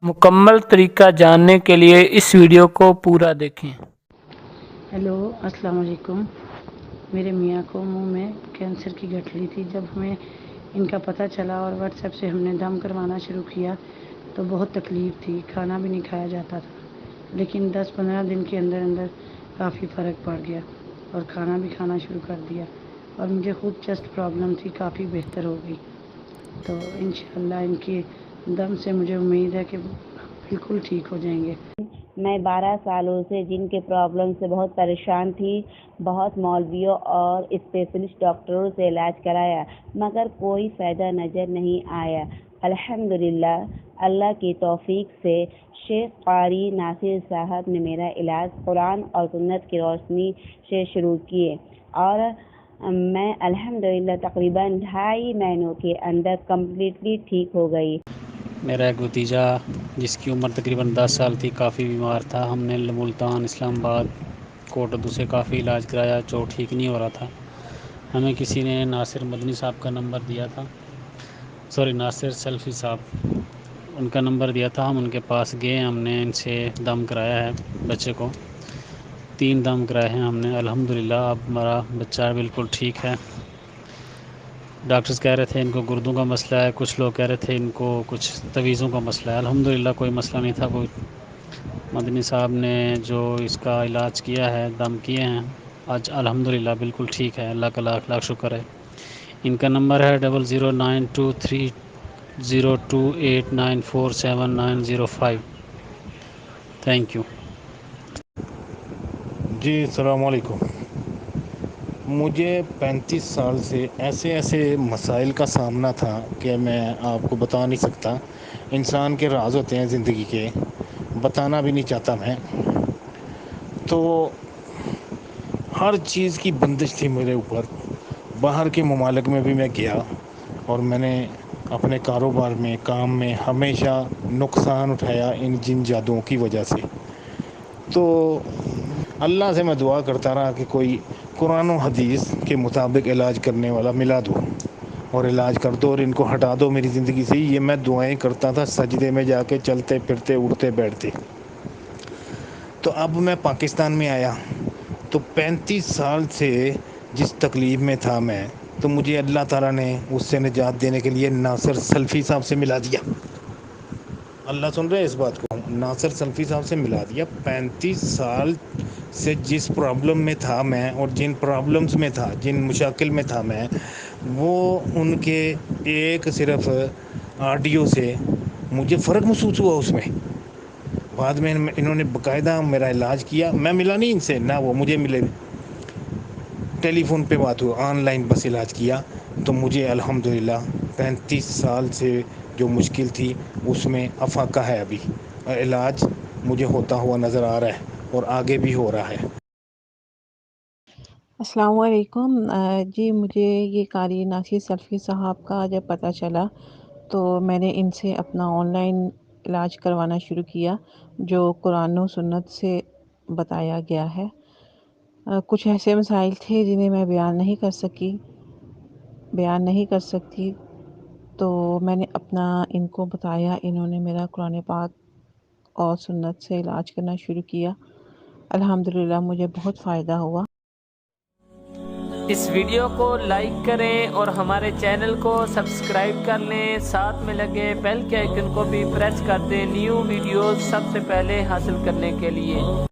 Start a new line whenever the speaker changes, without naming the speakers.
मुकम्मल तरीका जानने के लिए इस वीडियो को पूरा देखें।
हेलो अस्सलाम वालेकुम। मेरे मियाँ को मुंह में कैंसर की गठली थी। जब हमें इनका पता चला और व्हाट्सएप से हमने दम करवाना शुरू किया तो बहुत तकलीफ़ थी, खाना भी नहीं खाया जाता था, लेकिन 10-15 दिन के अंदर अंदर काफ़ी फ़र्क पड़ गया और खाना भी खाना शुरू कर दिया और मुझे खुद चेस्ट प्रॉब्लम थी, काफ़ी बेहतर हो गई। तो इंशाअल्लाह इनके दम से मुझे उम्मीद है कि बिल्कुल ठीक हो जाएंगे।
मैं 12 सालों से जिनके प्रॉब्लम से बहुत परेशान थी, बहुत मौलवियों और स्पेशलिस्ट डॉक्टरों से इलाज कराया, मगर कोई फ़ायदा नज़र नहीं आया। अल्हम्दुलिल्लाह अल्लाह की तौफीक से शेख कारी नासिर साहब ने मेरा इलाज कुरान और सुन्नत की रोशनी से शुरू किए और मैं अल्हम्दुलिल्लाह तकरीबन 2.5 महीनों के अंदर कम्प्लीटली ठीक हो गई।
मेरा एक भतीजा जिसकी उम्र तकरीबन 10 साल थी, काफ़ी बीमार था। हमने मुल्तान, इस्लामाबाद, कोटद्दू से काफ़ी इलाज कराया, जो ठीक नहीं हो रहा था। हमें किसी ने नासिर मदनी साहब का नंबर दिया था, नासिर सल्फ़ी साहब, उनका नंबर दिया था। हम उनके पास गए, हमने इनसे दम कराया है बच्चे को, 3 दम कराए हैं हमने। अल्हम्दुलिल्लाह अब हमारा बच्चा बिल्कुल ठीक है। डॉक्टर्स कह रहे थे इनको गुर्दों का मसला है, कुछ लोग कह रहे थे इनको कुछ तवीज़ों का मसला है। अल्हम्दुलिल्लाह कोई मसला नहीं था। कोई मदनी साहब ने जो इसका इलाज किया है, दम किए हैं, आज अल्हम्दुलिल्लाह बिल्कुल ठीक है। अल्लाह का लाख लाख शुक्र है। इनका नंबर है 00923028947905। Thank you.
जी अस्सलाम वालेकुम। मुझे 35 साल से ऐसे मसाइल का सामना था कि मैं आपको बता नहीं सकता। इंसान के राज होते हैं ज़िंदगी के, बताना भी नहीं चाहता मैं। तो हर चीज़ की बंदिश थी मेरे ऊपर। बाहर के ममालिक में भी मैं गया और मैंने अपने कारोबार में, काम में हमेशा नुकसान उठाया इन जिन जादुओं की वजह से। तो अल्लाह से मैं दुआ करता रहा कि कोई कुरान और हदीस के मुताबिक इलाज करने वाला मिला दो और इलाज कर दो और इनको हटा दो मेरी ज़िंदगी से। ये मैं दुआएं करता था सजदे में जाके, चलते फिरते उठते बैठते। तो अब मैं पाकिस्तान में आया तो 35 साल से जिस तकलीफ़ में था मैं, तो मुझे अल्लाह ताला ने उससे निजात देने के लिए नासिर सल्फ़ी साहब से मिला दिया। अल्लाह सुन रहे हैं इस बात को, नासिर सल्फ़ी साहब से मिला दिया। 35 साल से जिस प्रॉब्लम में था मैं और जिन प्रॉब्लम्स में था, जिन मुशाकिल में था मैं, वो उनके एक सिर्फ ऑडियो से मुझे फ़र्क महसूस हुआ उसमें। बाद में इन्होंने बाकायदा मेरा इलाज किया। मैं मिला नहीं इनसे, ना वो मुझे मिले, टेलीफोन पे बात हुई, ऑनलाइन बस इलाज किया। तो मुझे अल्हम्दुलिल्लाह 35 साल से जो मुश्किल थी उसमें अफाका है। अभी इलाज मुझे होता हुआ नज़र आ रहा है और आगे भी हो रहा है।
अस्सलाम वालेकुम। जी मुझे ये कारी नासिर सल्फ़ी साहब का जब पता चला तो मैंने इनसे अपना ऑनलाइन इलाज करवाना शुरू किया जो कुरान और सुन्नत से बताया गया है। कुछ ऐसे मसाइल थे जिन्हें मैं बयान नहीं कर सकती, तो मैंने अपना इनको बताया। इन्होंने मेरा कुरान पाक और सुन्नत से इलाज करना शुरू किया। अल्हम्दुलिल्लाह मुझे बहुत फ़ायदा हुआ।
इस वीडियो को लाइक करें और हमारे चैनल को सब्सक्राइब कर लें। साथ में लगे बेल के आइकन को भी प्रेस कर दें न्यू वीडियोस सबसे पहले हासिल करने के लिए।